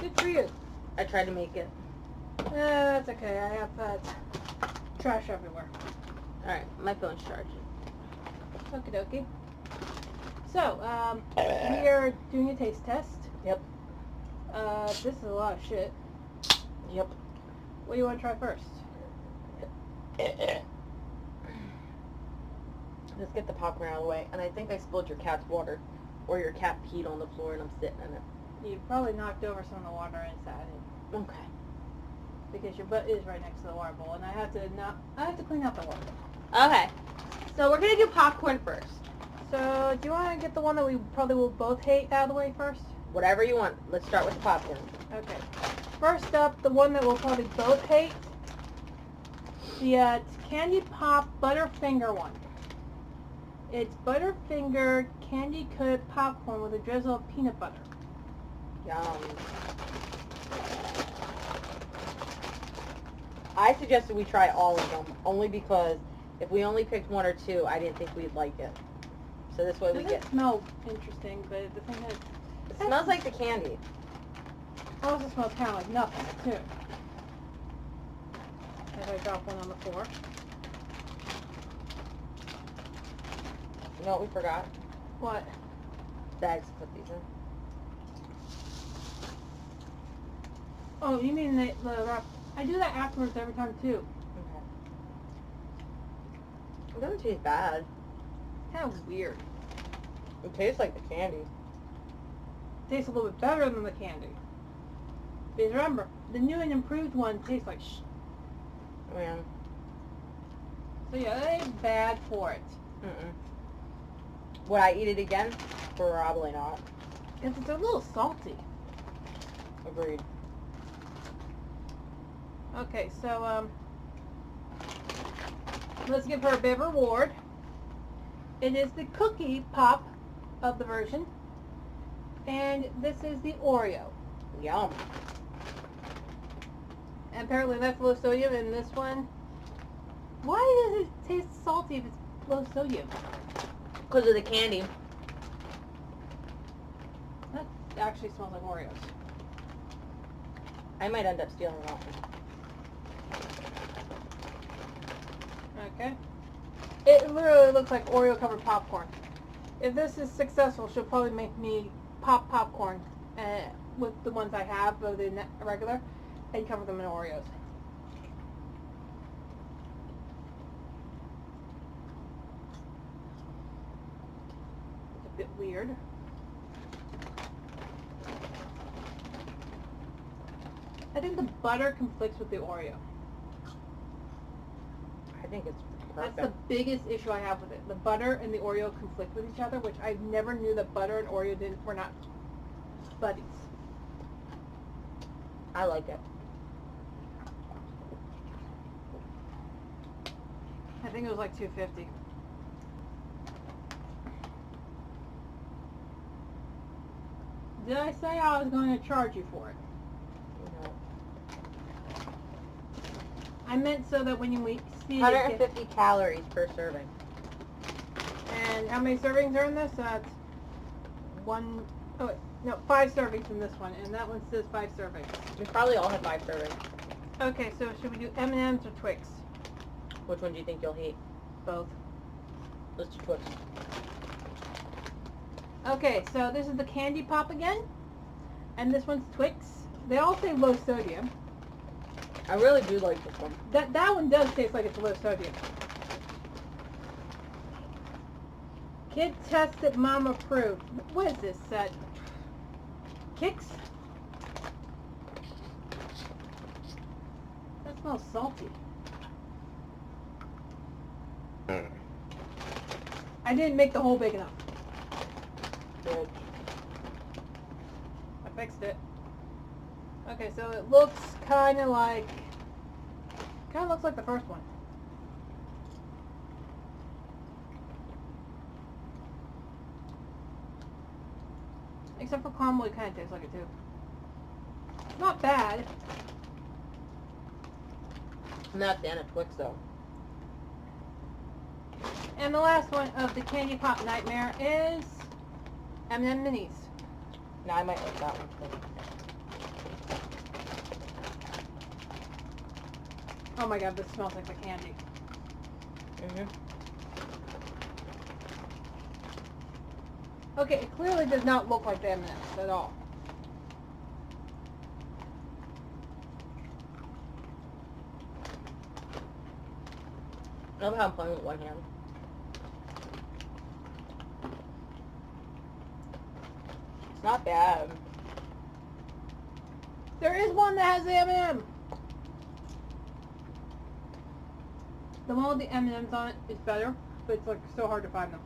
Good for you. I tried to make it. That's okay. I have trash everywhere. Alright, my phone's charging. Okie dokie. So, we are doing a taste test. Yep. This is a lot of shit. Yep. What do you want to try first? Let's get the popcorn out of the way. And I think I spilled your cat's water. Or your cat peed on the floor and I'm sitting in it. You probably knocked over some of the water inside it. Okay. Because your butt is right next to the water bowl, and I have to clean out the water bowl. Okay. So we're gonna do popcorn first. So, do you want to get the one that we probably will both hate out of the way first? Whatever you want. Let's start with the popcorn. Okay. First up, the one that we'll probably both hate. The Candy Pop Butterfinger one. It's Butterfinger candy coated popcorn with a drizzle of peanut butter. Yum. I suggested we try all of them, only because if we only picked one or two, I didn't think we'd like it. So this way we get... It smells interesting, but the thing is... It smells like the candy. It also smells kind of like nothing, too. As I drop one on the floor. You know what we forgot? What? Bags to put these in. Oh, you mean the wrap? I do that afterwards every time, too. Okay. It doesn't taste bad. Kind of weird. It tastes like the candy. Tastes a little bit better than the candy. Because remember, the new and improved one tastes like Oh, yeah. So yeah, that ain't bad for it. Mm-mm. Would I eat it again? Probably not. It's a little salty. Agreed. Okay, so let's give her a bit of reward. It is the cookie pop of the version. And this is the Oreo. Yum. And apparently that's low sodium, and this one... Why does it taste salty if it's low sodium? Because of the candy. That actually smells like Oreos. I might end up stealing that one. Okay. It literally looks like Oreo covered popcorn. If this is successful, she'll probably make me pop popcorn with the ones I have, both in regular, and cover them in Oreos. It's a bit weird. I think the butter conflicts with the Oreo. I think it's perfect. That's the biggest issue I have with it. The butter and the Oreo conflict with each other, which I never knew that butter and Oreo were not buddies. I like it. I think it was like $2.50. Did I say I was going to charge you for it? No. I meant so that when you see it, 150 calories per serving. and how many servings are in this? That's 5 servings in this one, and that one says 5 servings. We probably all have 5 servings. Okay, so should we do M&M's or Twix? Which one do you think you'll hate? Both. Let's do Twix. Okay, so this is the Candy Pop again, and this one's Twix. They all say low sodium. I really do like this one. That one does taste like it's low sodium. Kid tested, mom approved. What is this? Kicks? That smells salty. I didn't make the hole big enough. Good. I fixed it. Okay, so it looks kind of looks like the first one. Except for caramel, it kind of tastes like it too. Not bad. I'm not a fan of Twix though. And the last one of the Candy Pop Nightmare is M&M Minis. No, I might like that one too. Oh my god, this smells like the candy. Mhm. Okay, it clearly does not look like the M&Ms at all. I love how I'm playing with one hand. It's not bad. There is one that has the M&M. The one with the M&Ms on it is better, but it's like so hard to find them.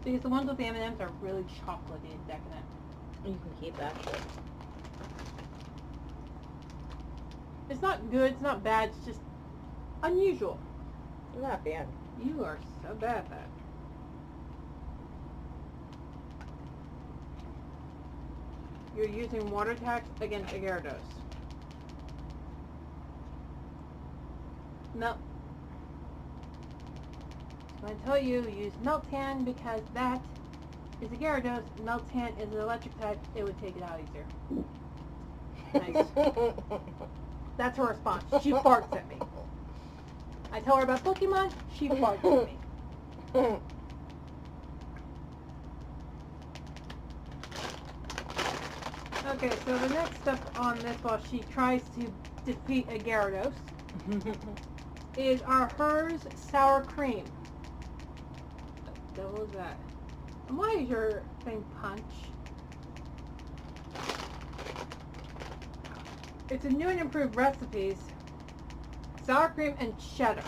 Because the ones with the M&Ms are really chocolatey and decadent. You can keep that shit. It's not good, it's not bad, it's just unusual. I'm not a fan. You are so bad at that. You're using water tax against a Gyarados. No. When I tell you use Meltan because that is a Gyarados, Meltan is an electric type, it would take it out easier. Nice. That's her response. She farts at me. I tell her about Pokemon, she farts at me. Okay, so the next step on this while she tries to defeat a Gyarados is our hers sour cream. What the hell is that? And why is your thing punch? It's a new and improved recipes. Sour cream and cheddar.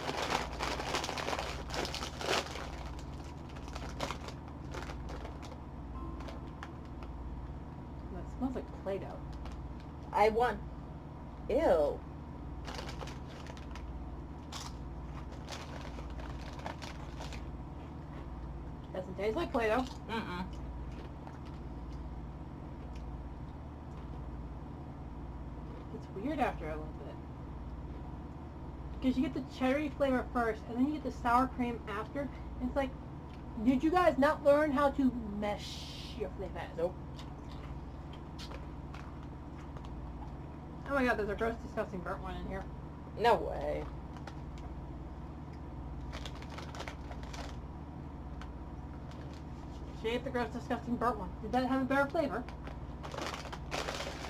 That smells like Play-Doh. I won. Ew. Doesn't taste like Play-Doh. Mm-mm. It's weird after a little bit. Because you get the cherry flavor first, and then you get the sour cream after. And it's like, did you guys not learn how to mesh your flavors? Nope. Oh my god, there's a gross, disgusting burnt one in here. No way. She ate the gross, disgusting burnt one. Did that have a better flavor?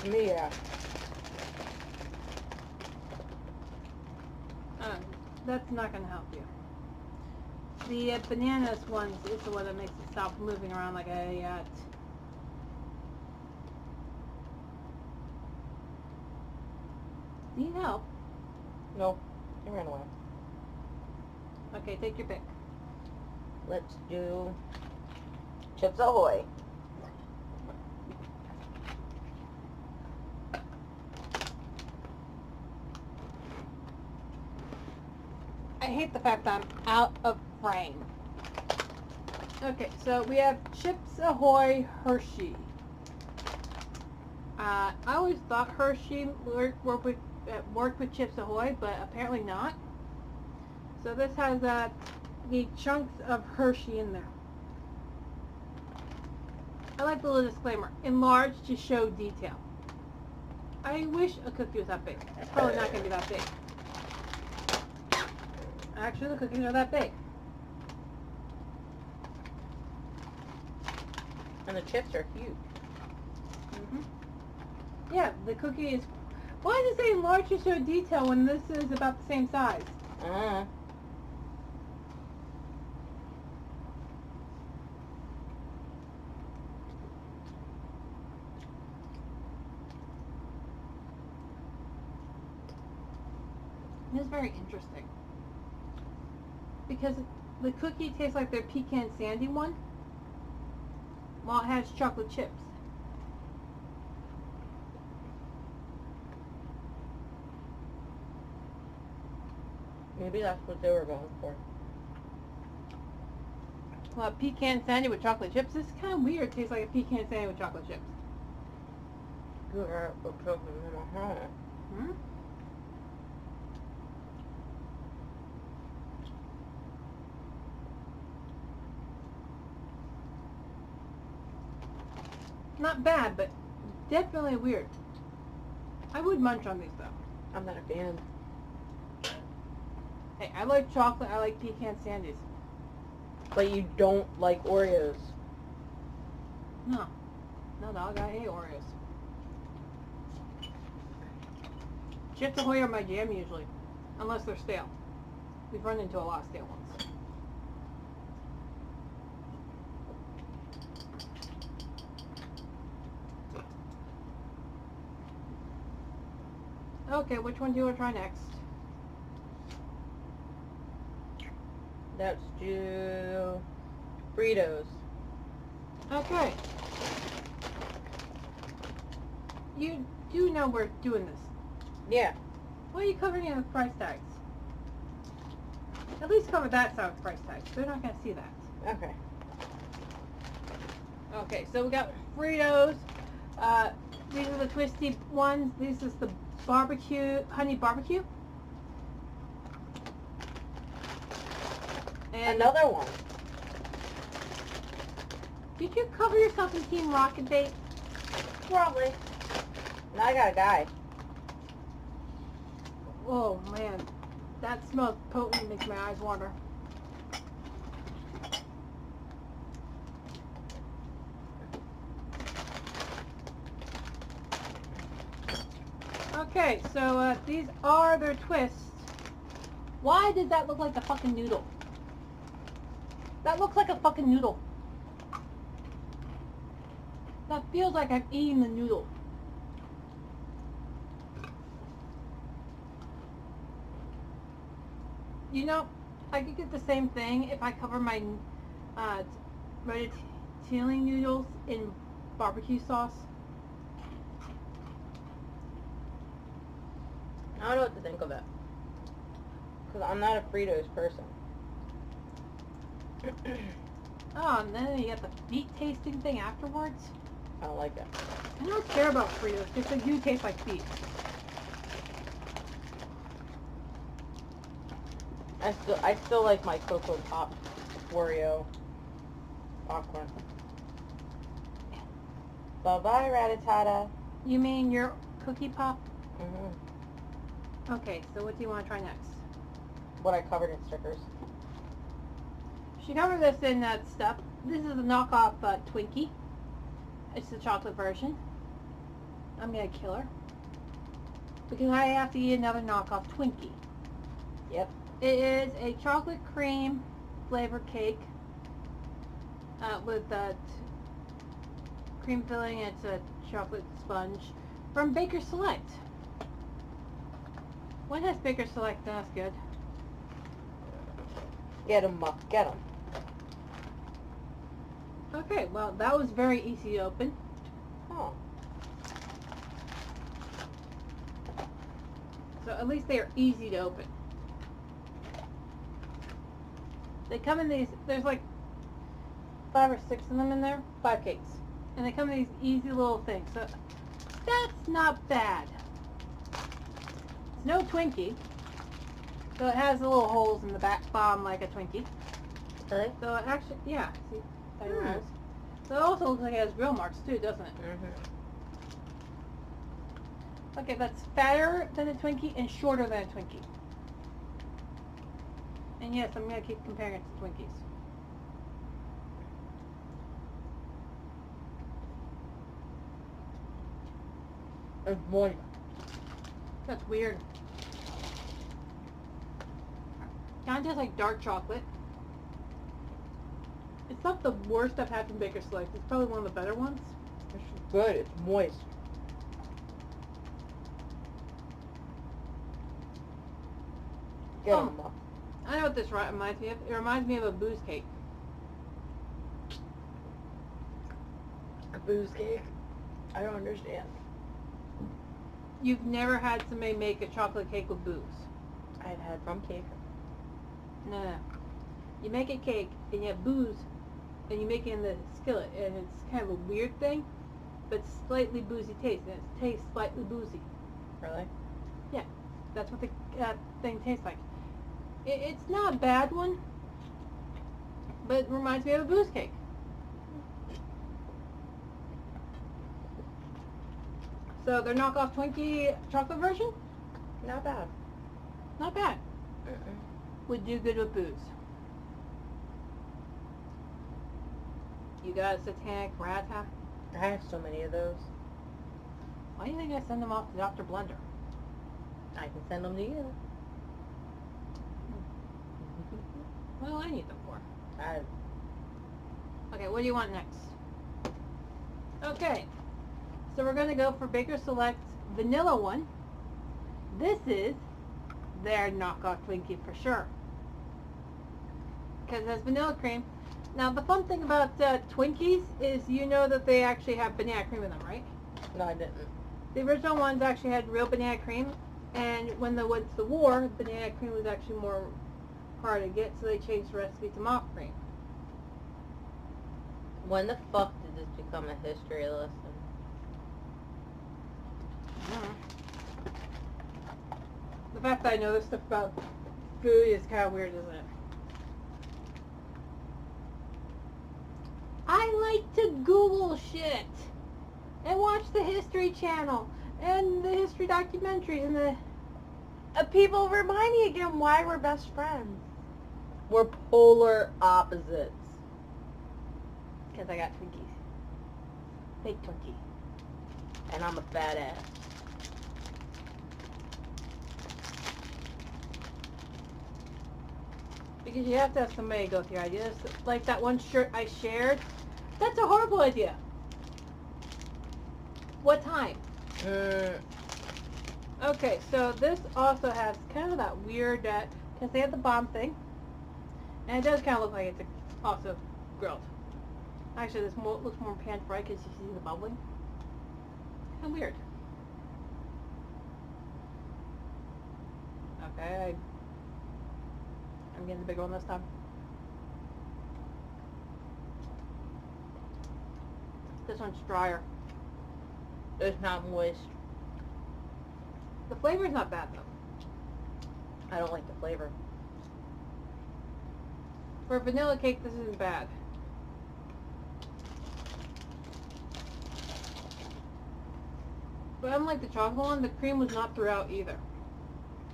Me, yeah. That's not going to help you. The bananas one is the one that makes it stop moving around like a yacht. Do you know? No. It ran away. Okay, take your pick. Let's do Chips Ahoy. I hate the fact that I'm out of frame. Okay, so we have Chips Ahoy Hershey. I always thought Hershey worked with Chips Ahoy, but apparently not. So this has the chunks of Hershey in there. I like the little disclaimer, enlarged to show detail. I wish a cookie was that big. It's probably not going to be that big. Actually, the cookies are that big. And the chips are huge. Yeah, the cookie is... Why does it say enlarge to show detail when this is about the same size? This is very interesting. Because the cookie tastes like their pecan sandy one, while it has chocolate chips. Maybe that's what they were going for. Well, a pecan sandy with chocolate chips. This is kind of weird. It tastes like a pecan sandy with chocolate chips. Hmm? Not bad, but definitely weird. I would munch on these though. I'm not a fan. Hey, I like chocolate. I like pecan sandies. But you don't like Oreos. No. No, dog. I hate Oreos. Chips Ahoy are my jam usually. Unless they're stale. We've run into a lot of stale ones. Okay, which one do you want to try next? Let's do Burritos. Okay. You do know we're doing this. Yeah. Why are you covering it with price tags? At least cover that side with price tags. They're not going to see that. Okay. Okay, so we got Fritos. These are the twisty ones. This is the barbecue, honey barbecue. And Another one. did you cover yourself in Team Rocket Bait? Probably. Now I got a guy. Oh man, that smells potent. Makes my eyes water. Okay, so these are their twists. Why did that look like a fucking noodle? That looks like a fucking noodle. That feels like I'm eating the noodle. You know, I could get the same thing if I cover my ratatouille noodles in barbecue sauce. I don't know what to think of it. Because I'm not a Fritos person. Oh, and then you get the feet tasting thing afterwards. I don't like it. I don't care about Fritos because they do taste like feet. I still like my Cocoa Pop Oreo popcorn. Bye-bye, Ratatata. You mean your cookie pop? Mm-hmm. Okay, so what do you want to try next? What I covered in stickers. She covered this in that stuff. This is a knockoff Twinkie. It's the chocolate version. I'm gonna kill her because I have to eat another knockoff Twinkie. Yep. It is a chocolate cream flavored cake with that cream filling. It's a chocolate sponge from Baker Select. When has Baker Select done us good? Get 'em, Muck. Get 'em. Okay, well that was very easy to open. Oh. So at least they are easy to open. They come in these, there's like 5 or 6 of them in there, 5 cakes. And they come in these easy little things. So that's not bad. It's no Twinkie. So it has the little holes in the back bottom like a Twinkie. Really? So it actually, yeah, see, tiny holes. So it also looks like it has grill marks too, doesn't it? Mm-hmm. Okay, that's fatter than a Twinkie and shorter than a Twinkie. And yes, I'm going to keep comparing it to Twinkies. It's moist. That's weird. Kind of tastes like dark chocolate. It's not the worst I've had from Baker Select. It's probably one of the better ones. It's good. It's moist. Get 'em, Muck. I know what this reminds me of. It reminds me of a booze cake. A booze cake? I don't understand. You've never had somebody make a chocolate cake with booze. I've had rum cake. No. You make a cake and you have booze and you make it in the skillet and it's kind of a weird thing, but slightly boozy taste and it tastes slightly boozy. Really? Yeah, that's what the thing tastes like. It's not a bad one, but it reminds me of a booze cake. So their knockoff Twinkie chocolate version, Not bad. not bad. Would do good with booze. You got a satanic rata? I have so many of those. Why do you think I send them off to Dr. Blender? I can send them to you. What do I need them for? I, Okay, what do you want next? Okay, so we're going to go for Baker Select's vanilla one. This is their knockoff Twinkie for sure. Because it has vanilla cream. Now, the fun thing about Twinkies is you know that they actually have banana cream in them, right? no, I didn't. The original ones actually had real banana cream, and when there was the war, banana cream was actually more hard to get, so they changed the recipe to mock cream. When the fuck did this become a history lesson? The fact that I know this stuff about food is kind of weird, isn't it? I like to Google shit and watch the History Channel and the history documentaries and the... People, remind me again why we're best friends. We're polar opposites. Because I got Twinkies. Fake Twinkie. And I'm a fat ass. Because you have to have somebody go through ideas. Like that one shirt I shared. That's a horrible idea. What time? Okay, so this also has kind of that weird, because they have the bomb thing. And it does kind of look like it's also grilled. Actually, this looks more pan-fried because you see the bubbling. Kind of weird. Okay, I'm getting the bigger one this time. This one's drier. It's not moist. The flavor's not bad though. I don't like the flavor. For a vanilla cake, this isn't bad. But unlike the chocolate one, the cream was not throughout either.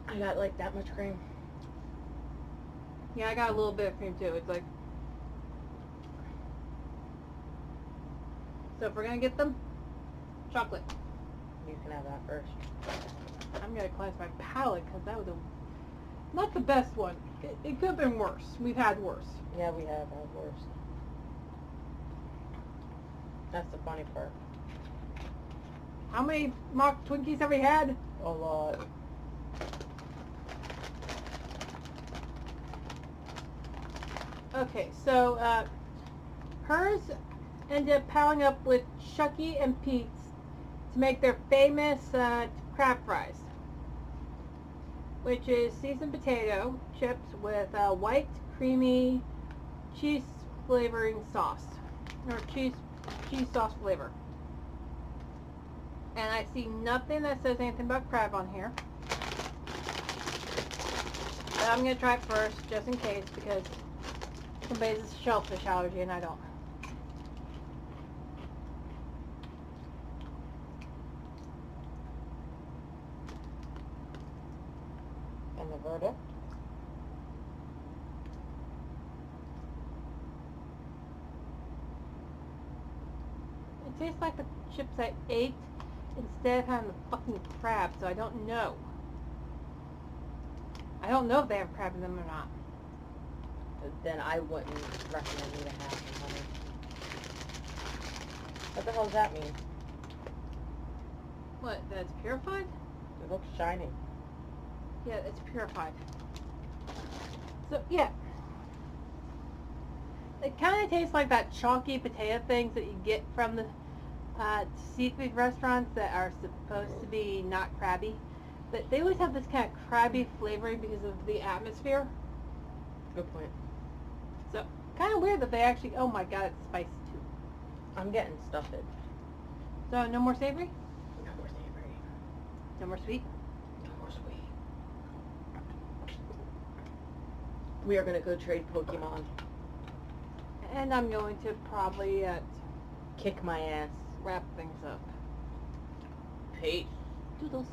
I got like that much cream. Yeah, I got a little bit of cream too. It's like... So if we're gonna get them, chocolate. You can have that first. I'm gonna cleanse my palate because that was not the best one. It could have been worse. We've had worse. Yeah, we have had worse. That's the funny part. How many mock Twinkies have we had? A lot. Okay, so hers ended up powering up with Chucky and Pete's to make their famous crab fries, which is seasoned potato chips with white, creamy cheese flavoring sauce, or cheese sauce flavor. And I see nothing that says anything about crab on here. But I'm going to try it first, just in case, because somebody has a shellfish allergy and I don't. And the verdict? It tastes like the chips I ate instead of having the fucking crab, so I don't know. I don't know if they have crab in them or not. Then I wouldn't recommend you to have them, honey. What the hell does that mean? What, that it's purified? It looks shiny. Yeah, it's purified. So, yeah. It kind of tastes like that chalky potato things that you get from the seafood restaurants that are supposed to be not crabby. But they always have this kind of crabby flavoring because of the atmosphere. Good point. So, kind of weird that they actually... Oh my god, it's spicy too. I'm getting stuffed. So, no more savory? No more savory. No more sweet? No more sweet. We are going to go trade Pokemon. And I'm going to probably Kick my ass. wrap things up. Pete. Doodles.